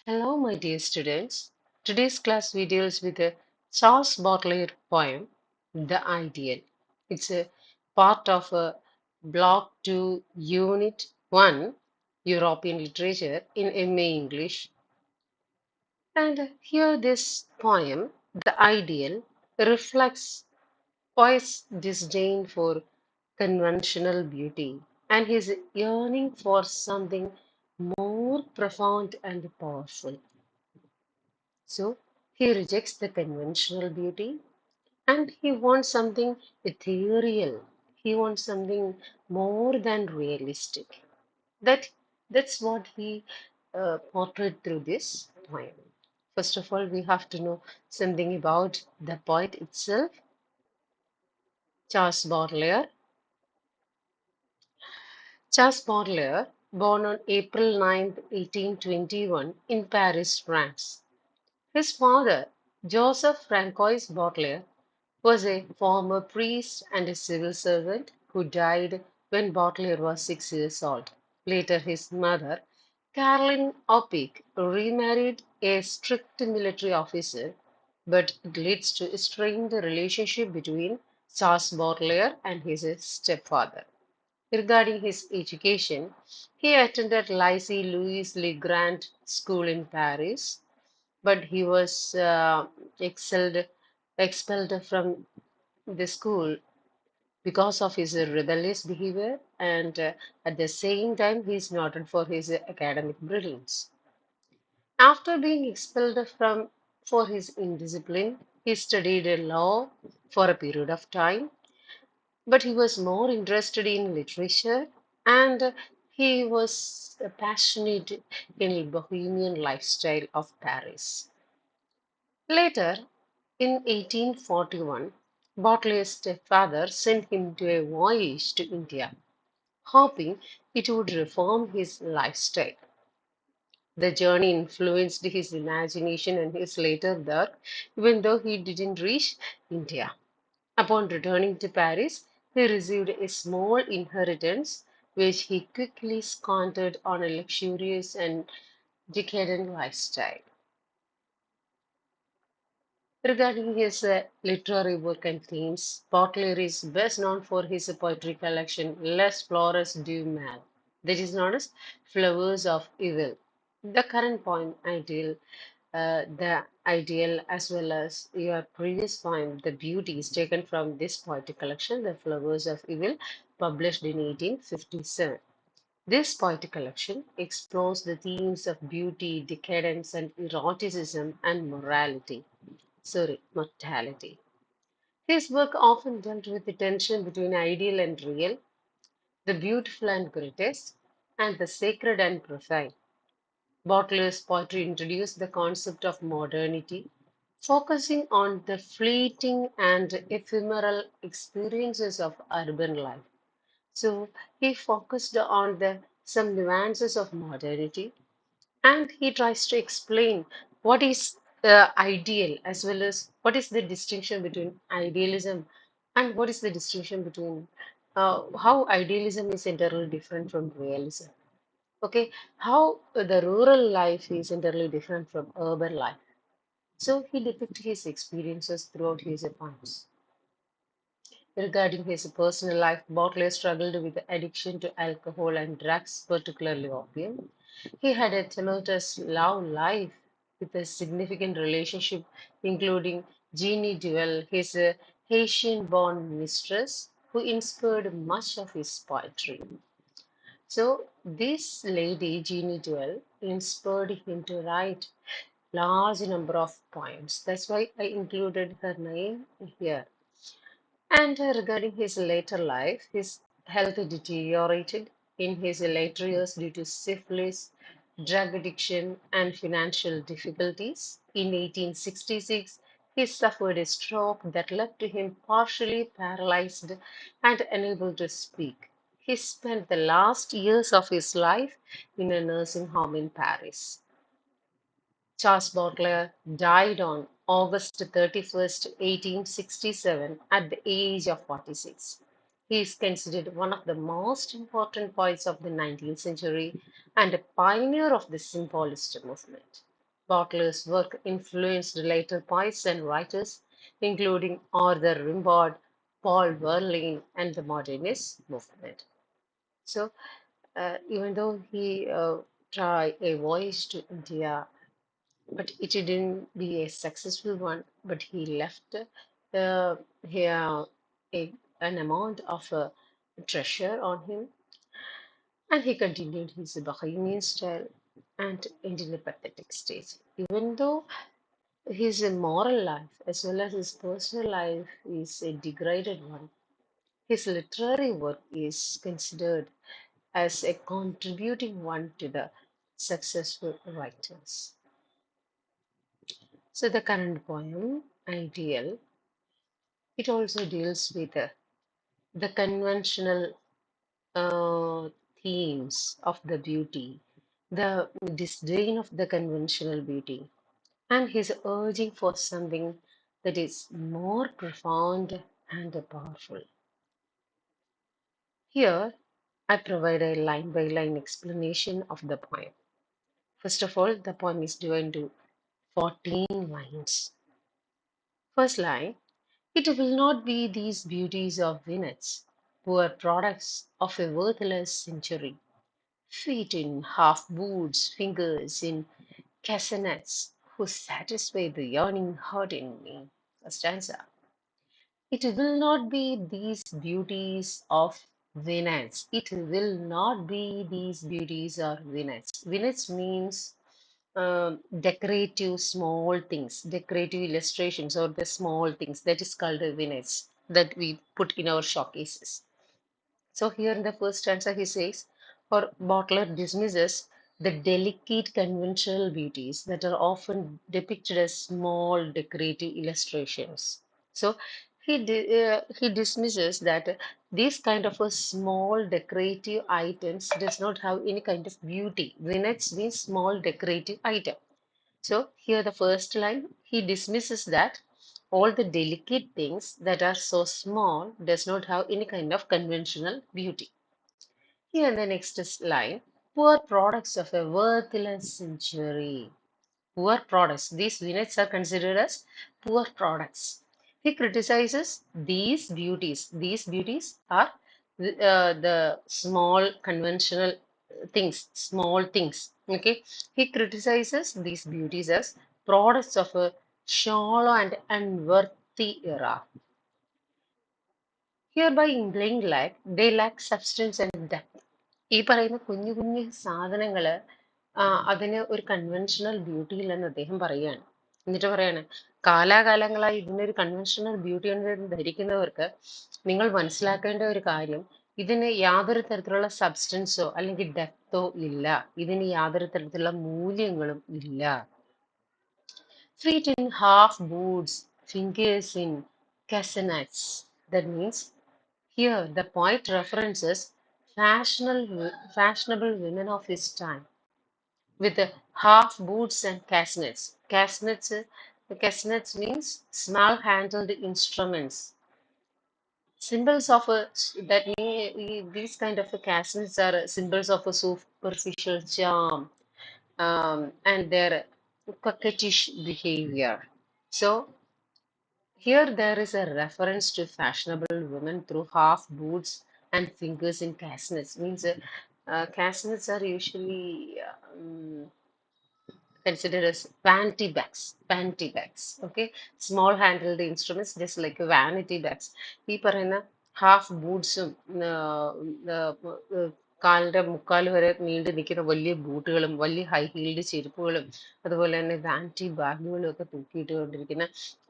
Hello, my dear students. Today's class we deals with a Charles Baudelaire poem, The Ideal. It's a part of a Block 2, Unit 1, European Literature in MA English. And here this poem, The Ideal, reflects poet's disdain for conventional beauty and his yearning for something more profound and powerful. So he rejects the conventional beauty and he wants something ethereal. He wants something more than realistic. That that's what he portrayed through this poem. First of all, we have to know something about the poet itself, Charles Baudelaire. Charles Baudelaire, born on April 9th, 1821, in Paris, France. His father, Joseph Francois Baudelaire, was a former priest and a civil servant who died when Baudelaire was 6 years old. Later, his mother, Caroline Opic, remarried a strict military officer, but it leads to a strained relationship between Charles Baudelaire and his stepfather. Regarding his education, he attended Lycée Louis Le Grand School in Paris, but he was excelled, expelled from the school because of his rebellious behavior, and at the same time, he is noted for his academic brilliance. After being expelled from for his indiscipline, he studied law for a period of time, but he was more interested in literature and he was passionate in the bohemian lifestyle of Paris. Later, in 1841, Baudelaire's stepfather sent him to a voyage to India, hoping it would reform his lifestyle. The journey influenced his imagination and his later work, even though he didn't reach India. Upon returning to Paris, he received a small inheritance, which he quickly squandered on a luxurious and decadent lifestyle. Regarding his literary work and themes, Baudelaire is best known for his poetry collection Les Fleurs du Mal, that is known as Flowers of Evil. The current poem, the Ideal, as well as your previous poem, The Beauty, is taken from this poetic collection, The Flowers of Evil, published in 1857. This poetic collection explores the themes of beauty, decadence, and eroticism and mortality. His work often dealt with the tension between ideal and real, the beautiful and grotesque, and the sacred and profane. Baudelaire's poetry introduced the concept of modernity, focusing on the fleeting and ephemeral experiences of urban life. So he focused on the some nuances of modernity and he tries to explain what is ideal as well as what is the distinction between idealism and what is the distinction between how idealism is entirely different from realism. Okay, how the rural life is entirely different from urban life. So he depicts his experiences throughout his poems. Regarding his personal life, Baudelaire struggled with addiction to alcohol and drugs, particularly opium. He had a tumultuous love life with a significant relationship, including Jeannie Duell, his Haitian-born mistress, who inspired much of his poetry. So this lady, Jeannie Duell, inspired him to write large number of poems. That's why I included her name here. And regarding his later life, his health deteriorated in his later years due to syphilis, drug addiction, and financial difficulties. In 1866, he suffered a stroke that left him partially paralyzed and unable to speak. He spent the last years of his life in a nursing home in Paris. Charles Baudelaire died on August 31st, 1867, at the age of 46. He is considered one of the most important poets of the 19th century and a pioneer of the symbolist movement. Butler's work influenced later poets and writers, including Arthur Rimbaud, Paul Verlaine, and the modernist movement. So, even though he tried a voyage to India, but it didn't be a successful one, but he left here an amount of treasure on him, and he continued his Bohemian style and ended in a pathetic stage. Even though his moral life as well as his personal life is a degraded one, his literary work is considered as a contributing one to the successful writers. So the current poem, Ideal, it also deals with the conventional themes of the beauty, the disdain of the conventional beauty, and his urging for something that is more profound and powerful. Here, I provide a line by line explanation of the poem. First of all, the poem is divided into 14 lines. First line: it will not be these beauties of Venus, poor products of a worthless century, feet in half boots, fingers in castanets, who satisfy the yearning heart in me. First stanza. It will not be these beauties of Venus. It will not be these beauties of Venus. Venus means decorative small things, decorative illustrations, or the small things that is called a Venus that we put in our showcases. So here in the first stanza he says, or Butler dismisses the delicate conventional beauties that are often depicted as small decorative illustrations. So he dismisses that these kind of a small decorative items does not have any kind of beauty. Vinets means small decorative item. So here the first line, he dismisses that all the delicate things that are so small does not have any kind of conventional beauty. Here in the next line, poor products of a worthless century. Poor products. These units are considered as poor products. He criticizes these beauties. These beauties are the small conventional things, small things. Okay. He criticizes these beauties as products of a shallow and unworthy era. Hereby implying they lack substance and depth. ഈ പറയുന്ന കുഞ്ഞു കുഞ്ഞു സാധനങ്ങള് അതിന് ഒരു conventional beauty ഇല്ലെന്ന് അദ്ദേഹം പറയുകയാണ്. എന്നിട്ട് പറയാണ് കാലാകാലങ്ങളായി ഇതിനൊരു കൺവെൻഷണൽ ബ്യൂട്ടി എന്ന് ധരിക്കുന്നവർക്ക് നിങ്ങൾ മനസ്സിലാക്കേണ്ട ഒരു കാര്യം, ഇതിന് യാതൊരു തരത്തിലുള്ള സബ്സ്റ്റൻസോ അല്ലെങ്കിൽ ഡെപ്തോ ഇല്ല. ഇതിന് യാതൊരു തരത്തിലുള്ള മൂല്യങ്ങളും ഇല്ല. Feet in half boots, fingers in castanets. That means here the poet references fashionable women of his time with the half boots and castanets. Castanets means small-handled instruments. Symbols of a that mean, these kind of castanets are symbols of a superficial charm and their coquettish behavior. So here there is a reference to fashionable women through half boots and fingers in castanets. Means castanets are usually considered as vanity bags. Vanity bags. Okay, small handled instruments, just like vanity bags. ഈ പറയുന്ന half ബൂട്ട്സും കാലിന്റെ മുക്കാൽ വരെ നീണ്ടു നിൽക്കുന്ന വലിയ ബൂട്ടുകളും വലിയ high healed ചെരുപ്പുകളും അതുപോലെ തന്നെ വാനിറ്റി ബാഗുകളും ഒക്കെ തൂക്കിയിട്ടുകൊണ്ടിരിക്കുന്ന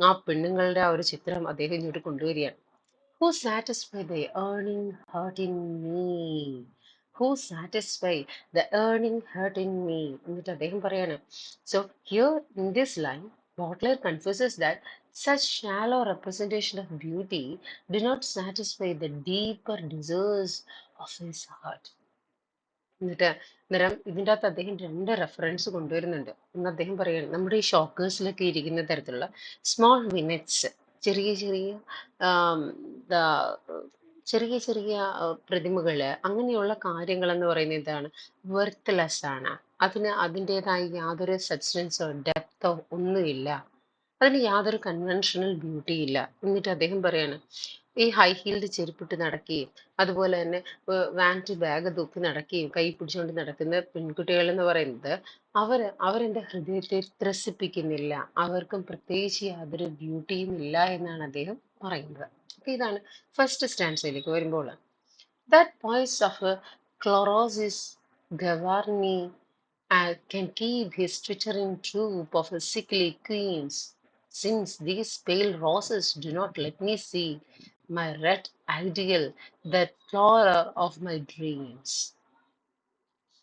ആ പെണ്ണുങ്ങളുടെ ആ ഒരു ചിത്രം അദ്ദേഹം ഇങ്ങോട്ട് കൊണ്ടുവരികയാണ്. Who satisfy the earning hurt in me? Who satisfy the earning hurt in me? എന്നിട്ട് അദ്ദേഹം പറയാണ്. So here in this line, Butler confesses that such shallow representation of beauty do not satisfy the deeper desires of his heart. എന്നിട്ട് അന്നേരം ഇതിൻ്റെ അകത്ത് അദ്ദേഹം രണ്ട് reference കൊണ്ടുവരുന്നുണ്ട്. ഒന്ന് അദ്ദേഹം പറയാണ് നമ്മുടെ ഈ ഷോക്കേഴ്സിലൊക്കെ ഇരിക്കുന്ന തരത്തിലുള്ള സ്മോൾ വിനറ്റ്സ്, ചെറിയ ചെറിയ ആം, ദാ- ചെറിയ ചെറിയ പ്രതിമകള് അങ്ങനെയുള്ള കാര്യങ്ങൾ എന്ന് പറയുന്നത് എന്താണ്, വെർത്ത്ലെസ് ആണ്. അതിന് അതിൻ്റെതായ യാതൊരു സബ്സ്റ്റൻസോ ഡെപ്തോ ഒന്നുമില്ല. അതിന് യാതൊരു കൺവെൻഷണൽ ബ്യൂട്ടി ഇല്ല. എന്നിട്ട് അദ്ദേഹം പറയാണ് ഈ ഹൈ ഹീൽഡ് ചെരുപ്പിട്ട് നടക്കുകയും അതുപോലെ തന്നെ വാനിറ്റി ബാഗ് തൂക്കി നടക്കുകയും കൈ പിടിച്ചുകൊണ്ട് നടക്കുന്ന പെൺകുട്ടികൾ എന്ന് പറയുന്നത് അവരെന്റെ ഹൃദയത്തെ ത്രസിപ്പിക്കുന്നില്ല. അവർക്കും പ്രത്യേകിച്ച് യാതൊരു ബ്യൂട്ടിയും ഇല്ല എന്നാണ് അദ്ദേഹം പറയുന്നത്. അപ്പൊ ഇതാണ് ഫസ്റ്റ് സ്റ്റാൻസയിലേക്ക് വരുമ്പോൾ. That voice of a Chlorosis Gavarni can keep his twittering troop of sickly queens, since these pale roses do not let me see my red ideal, the flower of my dreams.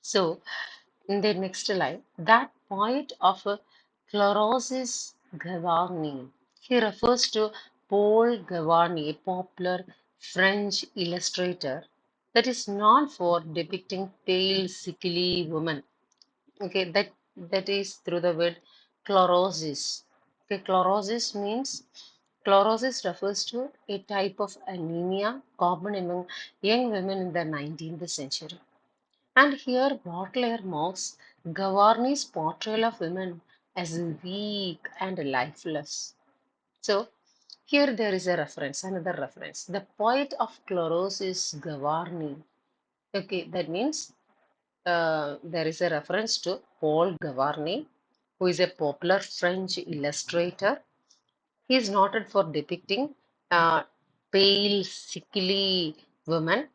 So, in the next line, that poet of Chlorosis Gavarni, he refers to Paul Gavarni, a popular French illustrator that is known for depicting pale, sickly women. Okay, that is through the word chlorosis. Okay, chlorosis refers to a type of anemia common among young women in the 19th century. And here Baudelaire mocks Gavarni's portrayal of women as weak and lifeless. So here there is a reference, another reference. The poet of Chloros is Gavarni. Okay, that means there is a reference to Paul Gavarni, who is a popular French illustrator. He is noted for depicting uh, pale, sickly women.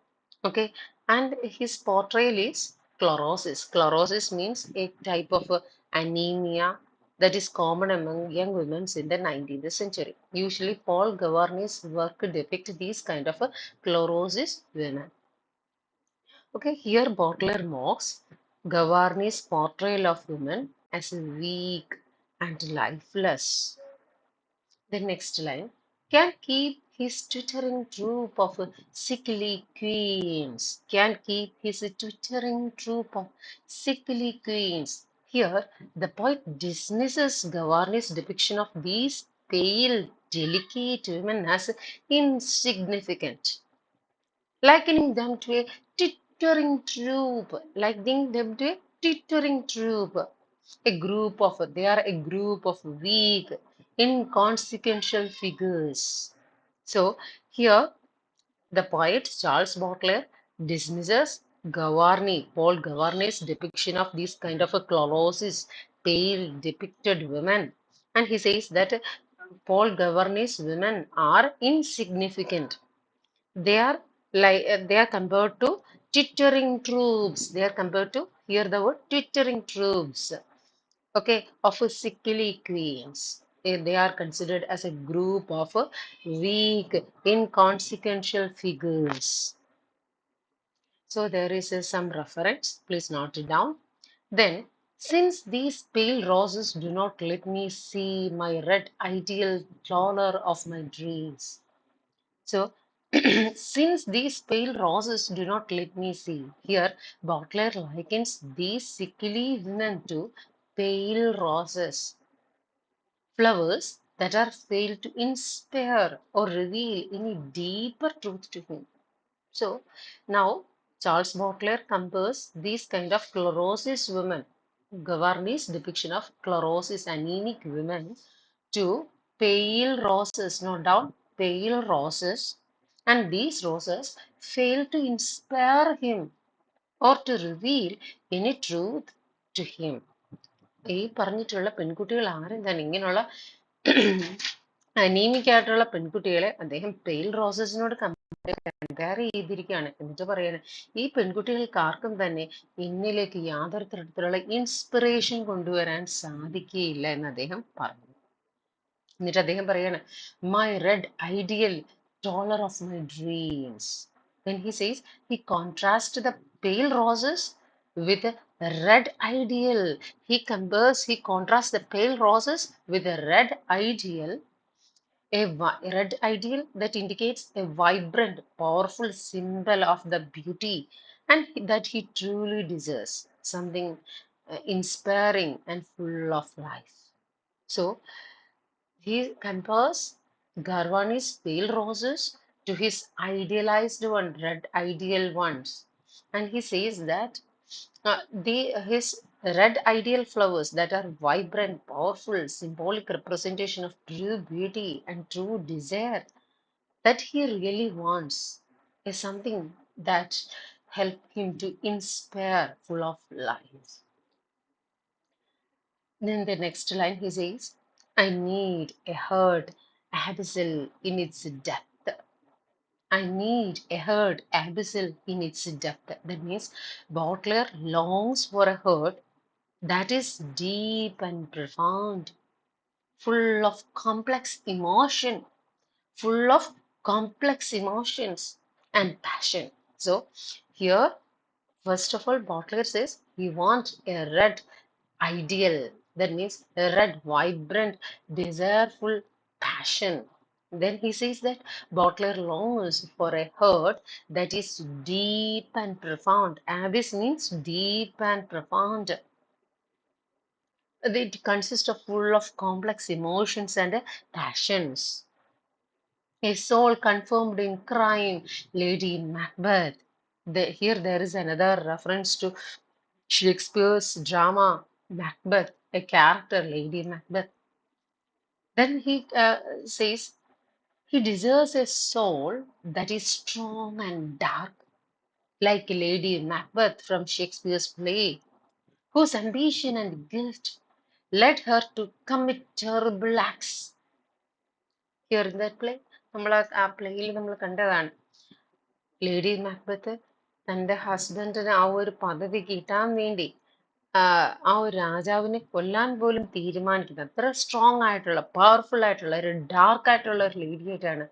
Okay, and his portrayal is chlorosis. Chlorosis means a type of anemia that is common among young women in the 19th century. Usually, Paul Gavarni's work depict these kind of chlorosis women. Okay, here Baudelaire mocks Gavarni's portrayal of women as weak and lifeless. The next line can keep his twittering troop of sickly queens. Can keep his twittering troop of sickly queens. Here, the poet dismisses Gavarni's depiction of these pale, delicate women as insignificant, likening them to a tittering troop, likening them to a tittering troop, a group of, they are a group of weak, inconsequential figures. So here the poet Charles Baudelaire dismisses Gavarni, Paul Gavarni's depiction of these kind of a chlorosis, pale depicted women. And he says that Paul Gavarni's women are insignificant. They are they are compared to twittering troops. They are compared to, here the word twittering troops. Okay, of a sickly queens. They are considered as a group of weak, inconsequential figures. So there is some reference. Please note it down. Then, since these pale roses do not let me see my red ideal flower of my dreams. So, since these pale roses do not let me see, here Baudelaire likens these sickly women to pale roses, flowers that are failed to inspire or reveal any deeper truth to him. So, now Charles Baudelaire compares these kind of chlorosis women, Gavarni's depiction of chlorosis, anemic women, to pale roses, no doubt, pale roses, and these roses fail to inspire him or to reveal any truth to him. ഈ പറഞ്ഞിട്ടുള്ള പെൺകുട്ടികൾ ആരും തന്നെ ഇങ്ങനെയുള്ള anaemic ആയിട്ടുള്ള പെൺകുട്ടികളെ അദ്ദേഹം pale റോസസിനോട് compare ചെയ്തിരിക്കുകയാണ്. എന്നിട്ട് പറയാണ് ഈ പെൺകുട്ടികൾക്ക് ആർക്കും തന്നെ എന്നിലേക്ക് യാതൊരു തരത്തിലുള്ള ഇൻസ്പിറേഷൻ കൊണ്ടുവരാൻ സാധിക്കുകയില്ല എന്ന് അദ്ദേഹം പറഞ്ഞു. എന്നിട്ട് അദ്ദേഹം പറയാണ് my red ideal dollar of my dreams. Then he says he contrasts the pale roses with a red ideal. He contrasts the pale roses with a red ideal, red ideal that indicates a vibrant, powerful symbol of the beauty and that he truly deserves, something inspiring and full of life. So he compares Garwani's pale roses to his idealized one, red ideal ones. And he says that his red ideal flowers that are vibrant, powerful, symbolic representation of true beauty and true desire that he really wants is something that help him to inspire full of life. Then the next line he says, I need a herd abyssal in its depth. I need a herd abyssal in its depth. That means Butler longs for a herd that is deep and profound, full of complex emotion, full of complex emotions and passion. So here, first of all, Butler says he wants a red ideal. That means a red, vibrant, desireful passion. Then he says that Butler longs for a heart that is deep and profound. Abyss means deep and profound. It consists of full of complex emotions and passions. A soul confirmed in crime, Lady Macbeth. Here there is another reference to Shakespeare's drama Macbeth, a character, Lady Macbeth. Then he says he deserves a soul that is strong and dark, like Lady Macbeth from Shakespeare's play, whose ambition and guilt led her to commit terrible acts. Here in that play, നമ്മൾ ആ പ്ലേയിൽ നമ്മൾ കണ്ടതാണ് lady Macbeth തന്റെ ഹസ്ബൻഡിന് ആ ഒരു പദവി കിട്ടാൻ വേണ്ടി ആ ഒരു രാജാവിനെ കൊല്ലാൻ പോലും തീരുമാനിക്കുന്നത് അത്ര സ്ട്രോങ് ആയിട്ടുള്ള പവർഫുൾ ആയിട്ടുള്ള ഒരു ഡാർക്ക് ആയിട്ടുള്ള ഒരു ലേഡി ആയിട്ടാണ്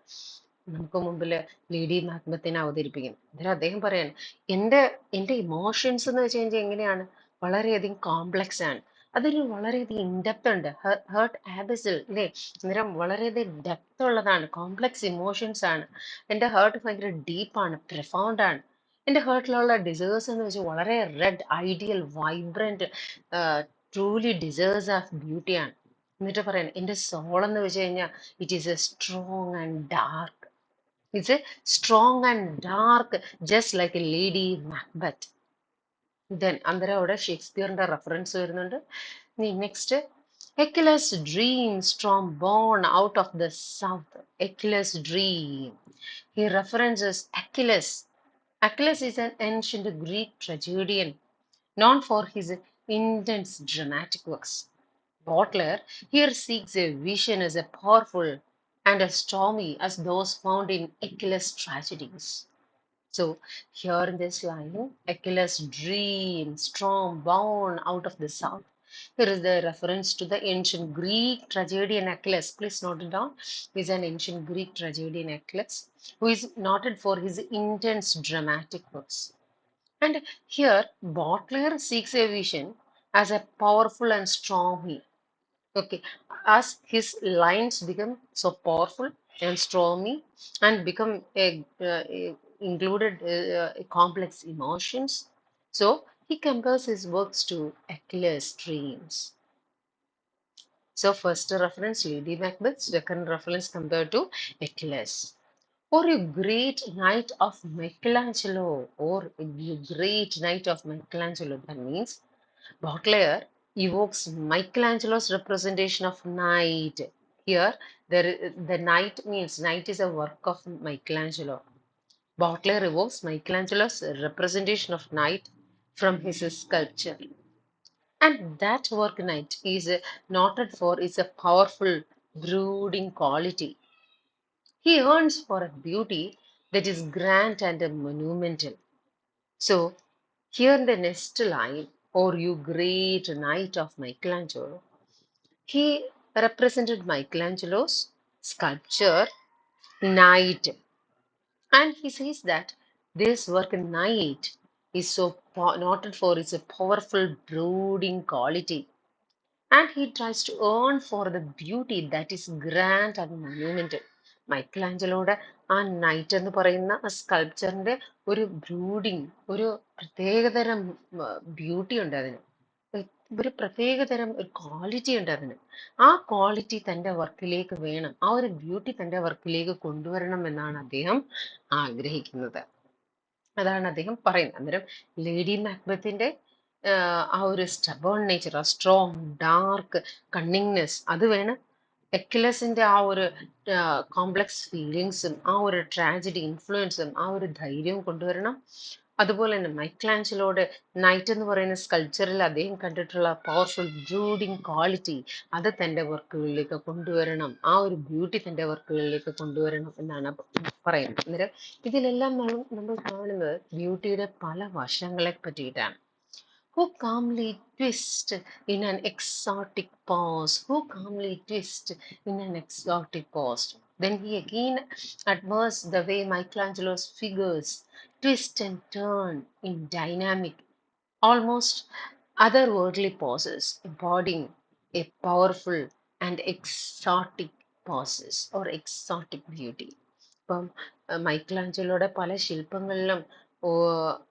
നമുക്ക് മുമ്പിൽ ലേഡി മാക്ബത്തിനെ അവതരിപ്പിക്കുന്നത്. അന്നേരം അദ്ദേഹം പറയാണ് എന്റെ എന്റെ ഇമോഷൻസ് എന്ന് വെച്ച് കഴിഞ്ഞാൽ എങ്ങനെയാണ് വളരെയധികം കോംപ്ലക്സ് ആണ്. അതൊരു വളരെയധികം ഇൻഡെപ്ത് ഉണ്ട്. ഹേർട്ട് ആബിസിൽ അല്ലേ? അന്നേരം വളരെയധികം ഡെപ്ത് ഉള്ളതാണ്, കോംപ്ലക്സ് ഇമോഷൻസ് ആണ്. എന്റെ ഹേർട്ട് ഭയങ്കര ഡീപ്പാണ്, പ്രൊഫൗണ്ട് ആണ്. എന്റെ ഹേർട്ടിലുള്ള ഡിസേഴ്സ് എന്ന് വെച്ചാൽ വളരെ red ideal vibrant truly desires of ബ്യൂട്ടിയാണ്. എന്നിട്ട് പറയാൻ എന്റെ സോൾ എന്ന് വെച്ച് കഴിഞ്ഞാൽ it is a strong and dark. It's a strong and dark just like a lady Macbeth. Then അന്നേരം അവിടെ ഷേക്സ്പിയറിന്റെ റെഫറൻസ് വരുന്നുണ്ട്. Next Achilles' dream, storm born out of the south. Achilles' dream. He references Achilles. Achilles is an ancient Greek tragedian known for his intense dramatic works. Butler here seeks a vision as a powerful and as stormy as those found in Achilles' tragedies. So here in this line, Achilles' dream, storm born out of the south. Here is the reference to the ancient Greek tragedian Achilles. Please note it down. He is an ancient Greek tragedian Achilles who is noted for his intense dramatic works. And here, Butler seeks a vision as a powerful and stormy. Okay, as his lines become so powerful and stormy and become included complex emotions, so he compares his works to Achilles' dreams. So first reference Lady Macbeth, second reference compared to Achilles. Or a great night of Michelangelo, or a great night of Michelangelo. That means Baudelaire evokes Michelangelo's representation of night. Here, the night means night is a work of Michelangelo. Baudelaire evokes Michelangelo's representation of night from his sculpture. And that work night is noted for its a powerful brooding quality. He yearns for a beauty that is grand and monumental. So, here in the next line, or you great night of Michelangelo, he represented Michelangelo's sculpture Night. And he says that this work Night is so noted for its powerful brooding quality. And he tries to earn for the beauty that is grand and monumental. മൈക്കലാഞ്ചലോയുടെ ആ night എന്ന് പറയുന്ന ആ സ്കൾപ്ചറിന്റെ ഒരു brooding, ഒരു പ്രത്യേകതരം beauty ഉണ്ട് അതിന്, ഒരു പ്രത്യേകതരം ഒരു ക്വാളിറ്റി ഉണ്ട് അതിന്. ആ ക്വാളിറ്റി തന്റെ വർക്കിലേക്ക് വേണം, ആ ഒരു ബ്യൂട്ടി തന്റെ വർക്കിലേക്ക് കൊണ്ടുവരണം എന്നാണ് അദ്ദേഹം ആഗ്രഹിക്കുന്നത്. അതാണ് അദ്ദേഹം പറയുന്നത്. അന്നേരം ലേഡി മാക്ബത്തിന്റെ ആ ഒരു സ്റ്റബേൺ നേച്ചർ, ആ സ്ട്രോങ് ഡാർക്ക് കണ്ണിങ്നെസ് അത് വേണം. എക്കിലസിന്റെ ആ ഒരു കോംപ്ലക്സ് ഫീലിങ്സും ആ ഒരു ട്രാജഡി ഇൻഫ്ലുവൻസും ആ ഒരു ധൈര്യവും കൊണ്ടുവരണം. അതുപോലെ തന്നെ മൈക്കലാഞ്ചലോടെ നൈറ്റ് എന്ന് പറയുന്ന സ്കൾപ്ചറിൽ അദ്ദേഹം കണ്ടിട്ടുള്ള പവർഫുൾ ബ്രൂഡിങ് ക്വാളിറ്റി അത് തൻ്റെ വർക്കുകളിലേക്ക് കൊണ്ടുവരണം. ആ ഒരു ബ്യൂട്ടി തൻ്റെ വർക്കുകളിലേക്ക് കൊണ്ടുവരണം എന്നാണ് പറയുന്നത്. അന്നേരം ഇതിലെല്ലാം നമ്മൾ കാണുന്നത് ബ്യൂട്ടിയുടെ പല വശങ്ങളെ പറ്റിയിട്ടാണ്. Who calmly twist in an exotic pose, who calmly twist in an exotic pose. Then he again admires the way Michelangelo's figures twist and turn in dynamic, almost otherworldly poses, embodying a powerful and exotic poses or exotic beauty. ഇപ്പം മൈക്കലാഞ്ചലോയുടെ പല ശില്പങ്ങളിലും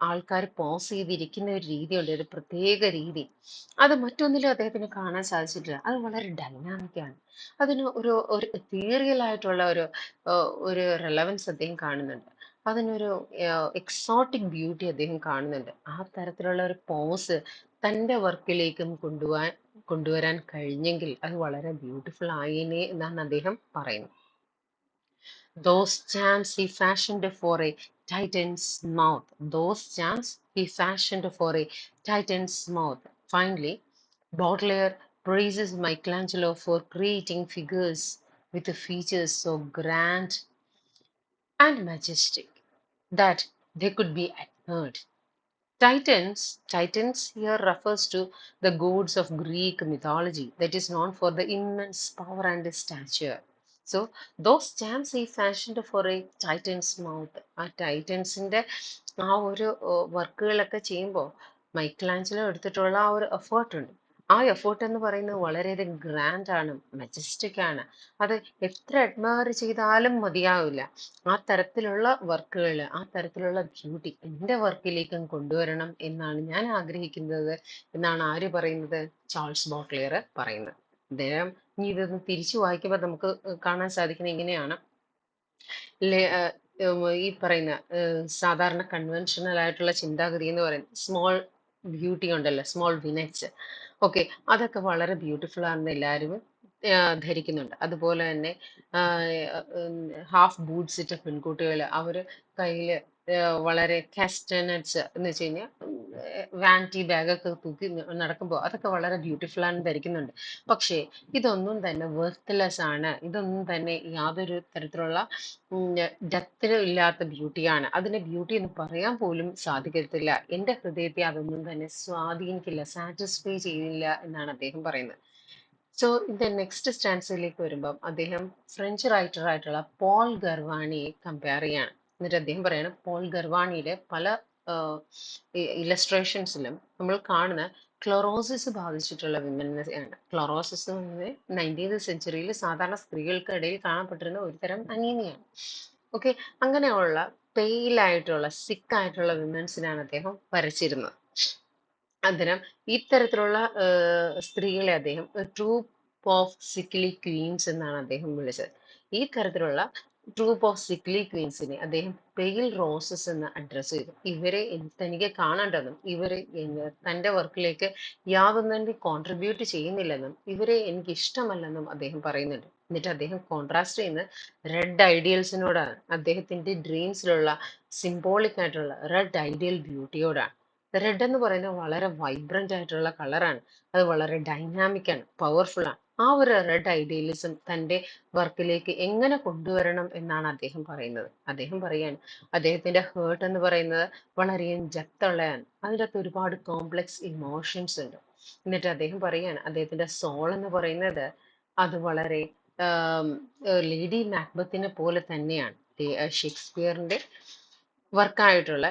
ആൾക്കാർ pose ചെയ്തിരിക്കുന്ന ഒരു രീതിയുണ്ട്, ഒരു പ്രത്യേക രീതി. അത് മറ്റൊന്നിലും അദ്ദേഹത്തിന് കാണാൻ സാധിച്ചിട്ടില്ല. അത് വളരെ ഡൈനാമിക് ആണ്. അതിന് ഒരു ഒരു ethereal ആയിട്ടുള്ള ഒരു റെലവൻസ് അദ്ദേഹം കാണുന്നുണ്ട്. അതിനൊരു എക്സോട്ടിക് ബ്യൂട്ടി അദ്ദേഹം കാണുന്നുണ്ട്. ആ തരത്തിലുള്ള ഒരു പോസ് തൻ്റെ വർക്കിലേക്കും കൊണ്ടുവരാൻ കഴിഞ്ഞെങ്കിൽ അത് വളരെ ബ്യൂട്ടിഫുൾ ആയേനെ എന്നാണ് അദ്ദേഹം പറയുന്നത്. Those charms he fashioned for a Titan's mouth. Those charms he fashioned for a Titan's mouth. Finally, Baudelaire praises Michelangelo for creating figures with features so grand and majestic that they could be admired. Titans here refers to the gods of Greek mythology that is known for the immense power and stature. So those stamps he fashioned for a Titan's mouth. ആ ടൈറ്റൻസിന്റെ ആ ഒരു വർക്കുകളൊക്കെ ചെയ്യുമ്പോൾ Michelangelo എടുത്തിട്ടുള്ള ആ ഒരു effort ഉണ്ട്. ആ എഫേർട്ട് എന്ന് പറയുന്നത് വളരെയധികം ഗ്രാൻഡ് ആണ്, മെജസ്റ്റിക് ആണ്. അത് എത്ര അഡ്മയർ ചെയ്താലും മതിയാവില്ല. ആ തരത്തിലുള്ള വർക്കുകൾ, ആ തരത്തിലുള്ള ബ്യൂട്ടി എൻ്റെ വർക്കിലേക്കും കൊണ്ടുവരണം എന്നാണ് ഞാൻ ആഗ്രഹിക്കുന്നത് എന്നാണ് ആര് പറയുന്നത്? ചാൾസ് ബോട്ട്ലെയർ പറയുന്നത്. അദ്ദേഹം ഇനി ഇതൊന്ന് തിരിച്ചു വായിക്കുമ്പോൾ നമുക്ക് കാണാൻ സാധിക്കുന്നത് ഇങ്ങനെയാണ്. ഈ പറയുന്ന സാധാരണ കൺവെൻഷണൽ ആയിട്ടുള്ള ചിന്താഗതി എന്ന് പറയുന്നത് സ്മോൾ ബ്യൂട്ടി ഉണ്ടല്ലോ, സ്മോൾ വിനറ്റ്സ്, ഓക്കെ, അതൊക്കെ വളരെ ബ്യൂട്ടിഫുൾ ആണെന്ന് എല്ലാവരും ധരിക്കുന്നുണ്ട്. അതുപോലെ തന്നെ ഹാഫ് ബൂട്ട്സ് ഇട്ട പെൺകുട്ടികൾ അവർ കയ്യിൽ വളരെ കാസ്റ്റനറ്റ്സ് എന്ന് വെച്ച് കഴിഞ്ഞാൽ വാനിറ്റി ബാഗൊക്കെ തൂക്കി നടക്കുമ്പോൾ അതൊക്കെ വളരെ ബ്യൂട്ടിഫുൾ ആണെന്ന് ധരിക്കുന്നുണ്ട്. പക്ഷേ ഇതൊന്നും തന്നെ വർത്ത്ലെസ് ആണ്. ഇതൊന്നും തന്നെ യാതൊരു തരത്തിലുള്ള ഡെപ്തിലും ഇല്ലാത്ത ബ്യൂട്ടിയാണ്. അതിനെ ബ്യൂട്ടി എന്ന് പറയാൻ പോലും സാധിക്കത്തില്ല. എൻ്റെ ഹൃദയത്തെ അതൊന്നും തന്നെ സ്വാധീനിക്കില്ല, സാറ്റിസ്ഫൈ ചെയ്യില്ല എന്നാണ് അദ്ദേഹം പറയുന്നത്. സോ ഇതിന്റെ നെക്സ്റ്റ് സ്റ്റാൻസിലേക്ക് വരുമ്പം അദ്ദേഹം ഫ്രഞ്ച് റൈറ്റർ ആയിട്ടുള്ള പോൾ ഗർവാണിയെ കമ്പയർ ചെയ്യാണ്. എന്നിട്ട് അദ്ദേഹം പറയാണ് പോൾ ഗർവാണിയുടെ പല ഇലസ്ട്രേഷൻസിലും നമ്മൾ കാണുന്ന ക്ലോറോസിസ് ബാധിച്ചിട്ടുള്ള വിമനെയാണ്. ക്ലോറോസിസ് എന്ന് 19th സെഞ്ചുറിയിൽ സാധാരണ സ്ത്രീകൾക്കിടയിൽ കാണപ്പെട്ടിരുന്ന ഒരു തരം അനീമിയാണ്. ഓക്കെ, അങ്ങനെയുള്ള പെയിലായിട്ടുള്ള സിക്കായിട്ടുള്ള വിമൻസിനാണ് അദ്ദേഹം വരച്ചിരുന്നത്. അന്നേരം ഇത്തരത്തിലുള്ള സ്ത്രീകളെ അദ്ദേഹം ട്രൂപ്പ് ഓഫ് സിക്ലി ക്വീൻസ് എന്നാണ് അദ്ദേഹം വിളിച്ചത്. ഈ തരത്തിലുള്ള ട്രൂപ്പ് ഓഫ് സിക്ലി ക്വീൻസിനെ അദ്ദേഹം പെയിൽ റോസസ് എന്ന് അഡ്രസ് ചെയ്തു. ഇവരെ തനിക്ക് കാണേണ്ടെന്നും ഇവരെ തൻ്റെ വർക്കിലേക്ക് യാതൊന്നും കോൺട്രിബ്യൂട്ട് ചെയ്യുന്നില്ലെന്നും ഇവരെ എനിക്ക് ഇഷ്ടമല്ലെന്നും അദ്ദേഹം പറയുന്നുണ്ട്. എന്നിട്ട് അദ്ദേഹം കോൺട്രാസ്റ്റ് ചെയ്യുന്നത് റെഡ് ഐഡിയൽസിനോടാണ്. അദ്ദേഹത്തിന്റെ ഡ്രീംസിലുള്ള സിംബോളിക് ആയിട്ടുള്ള റെഡ് ഐഡിയൽ ബ്യൂട്ടിയോടാണ്. റെഡ് എന്ന് പറയുന്നത് വളരെ വൈബ്രന്റ് ആയിട്ടുള്ള കളറാണ്. അത് വളരെ ഡൈനാമിക് ആണ്, പവർഫുൾ ആണ്. ആ ഒരു റെഡ് ഐഡിയലിസം തൻ്റെ വർക്കിലേക്ക് എങ്ങനെ കൊണ്ടുവരണം എന്നാണ് അദ്ദേഹം പറയുന്നത്. അദ്ദേഹം പറയാണ് അദ്ദേഹത്തിന്റെ ഹേർട്ട് എന്ന് പറയുന്നത് വളരെ ഡെപ്ത് ഉള്ളതാണ്. അതിൻ്റെ അകത്ത് ഒരുപാട് കോംപ്ലക്സ് ഇമോഷൻസ് ഉണ്ട്. എന്നിട്ട് അദ്ദേഹം പറയാണ് അദ്ദേഹത്തിന്റെ സോൾ എന്ന് പറയുന്നത് അത് വളരെ ലേഡി മാക്ബത്തിനെ പോലെ തന്നെയാണ്. ഷേക്സ്പിയറിന്റെ വർക്കായിട്ടുള്ള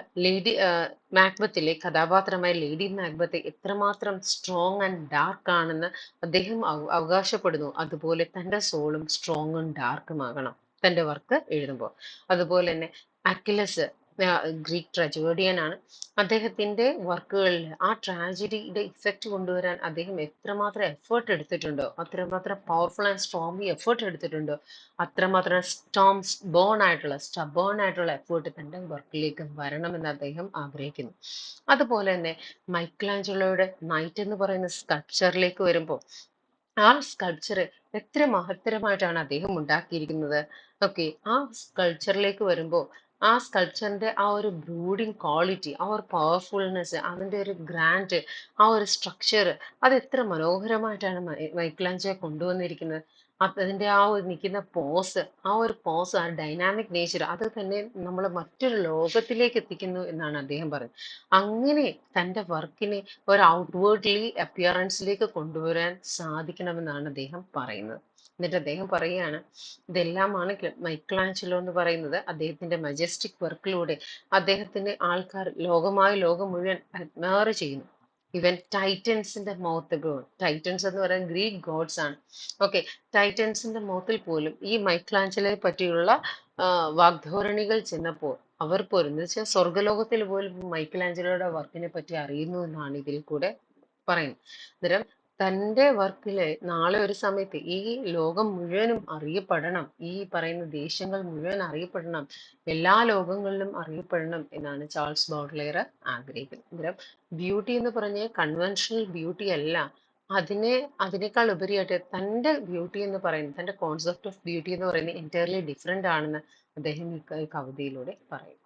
മാക്ബത്തിലെ കഥാപാത്രമായ ലേഡി മാക്ബത്ത് എത്രമാത്രം സ്ട്രോങ് ആൻഡ് ഡാർക്ക് ആണെന്ന് അദ്ദേഹം അവകാശപ്പെടുന്നു. അതുപോലെ തൻ്റെ സോളും സ്ട്രോങ്ങും ഡാർക്കും ആകണം തൻ്റെ വർക്ക് എഴുതുമ്പോൾ. അതുപോലെ തന്നെ അക്കിലസ് ഗ്രീക്ക് ട്രജേഡിയനാണ്. അദ്ദേഹത്തിന്റെ വർക്കുകളിൽ ആ ട്രാജഡിയുടെ ഇഫക്റ്റ് കൊണ്ടുവരാൻ അദ്ദേഹം എത്രമാത്രം എഫേർട്ട് എടുത്തിട്ടുണ്ടോ, അത്രമാത്രം പവർഫുൾ ആൻഡ് സ്ട്രോങ് എഫേർട്ട് എടുത്തിട്ടുണ്ടോ, അത്രമാത്രം സ്റ്റബേൺ ആയിട്ടുള്ള എഫേർട്ട് തന്റെ വർക്കിലേക്ക് വരണമെന്ന് അദ്ദേഹം ആഗ്രഹിക്കുന്നു. അതുപോലെ തന്നെ മൈക്കലാഞ്ചലോയുടെ നൈറ്റ് എന്ന് പറയുന്ന സ്കൾപ്ചറിലേക്ക് വരുമ്പോൾ ആ സ്കൾപ്ചർ എത്ര മഹത്തരമായിട്ടാണ് അദ്ദേഹം ഉണ്ടാക്കിയിരിക്കുന്നത്. ഓക്കെ, ആ സ്കൾപ്ചറിലേക്ക് വരുമ്പോൾ ആ സ്കൾപ്ചറിന്റെ ആ ഒരു ബ്രൂഡിങ് ക്വാളിറ്റി, ആ ഒരു പവർഫുൾനെസ്, അതിന്റെ ഒരു ഗ്രാൻഡ്, ആ ഒരു സ്ട്രക്ചർ, അത് എത്ര മനോഹരമായിട്ടാണ് മൈക്കിളാഞ്ചലോ കൊണ്ടുവന്നിരിക്കുന്നത്. അതിന്റെ ആ ഒരു നിൽക്കുന്ന പോസ്, ആ ഡൈനാമിക് നേച്ചർ, അത് തന്നെ നമ്മളെ മറ്റൊരു ലോകത്തിലേക്ക് എത്തിക്കുന്നു എന്നാണ് അദ്ദേഹം പറയുന്നത്. അങ്ങനെ തന്റെ വർക്കിനെ ഒരു ഔട്ട്വേർഡ്ലി അപ്പിയറൻസിലേക്ക് കൊണ്ടുവരാൻ സാധിക്കണമെന്നാണ് അദ്ദേഹം പറയുന്നത്. എന്നിട്ട് അദ്ദേഹം പറയുകയാണ്, ഇതെല്ലാമാണ് മൈക്കിളാഞ്ചലോ എന്ന് പറയുന്നത് അദ്ദേഹത്തിന്റെ മജസ്റ്റിക് വർക്കിലൂടെ അദ്ദേഹത്തിന് ആൾക്കാർ ലോകം മുഴുവൻ അഡ്മയർ ചെയ്യുന്നു. ഇവൻ ടൈറ്റൻസിന്റെ മൗത്ത്, ടൈറ്റൻസ് എന്ന് പറയുന്നത് ഗ്രീക്ക് ഗോഡ്സ് ആണ്. ഓക്കെ, ടൈറ്റൻസിന്റെ മൗത്തിൽ പോലും ഈ മൈക്കിളാഞ്ചലോയെ പറ്റിയുള്ള വാഗ്ധോരണികൾ ചെന്നപ്പോൾ അവർ പോലും, എന്ന് വെച്ചാൽ സ്വർഗലോകത്തിൽ പോലും മൈക്കിളാഞ്ചലോയുടെ വർക്കിനെ പറ്റി അറിയുന്നു എന്നാണ് ഇതിൽ കൂടെ പറയുന്നത്. അന്നേരം തന്റെ വർക്കില് നാളെ ഒരു സമയത്ത് ഈ ലോകം മുഴുവനും അറിയപ്പെടണം, ഈ പറയുന്ന ദേശങ്ങൾ മുഴുവൻ അറിയപ്പെടണം, എല്ലാ ലോകങ്ങളിലും അറിയപ്പെടണം എന്നാണ് ചാൾസ് ബോഡ്ലെയർ ആഗ്രഹിക്കുന്നത്. അന്നേരം ബ്യൂട്ടി എന്ന് പറഞ്ഞ കൺവെൻഷണൽ ബ്യൂട്ടി അല്ല, അതിനെ അതിനേക്കാൾ ഉപരിയായിട്ട് തന്റെ ബ്യൂട്ടി എന്ന് പറയുന്നത്, തന്റെ കോൺസെപ്റ്റ് ഓഫ് ബ്യൂട്ടി എന്ന് പറയുന്നത് എൻറ്റയർലി ഡിഫറെന്റ് ആണെന്ന് അദ്ദേഹം ഈ കവിതയിലൂടെ പറയും.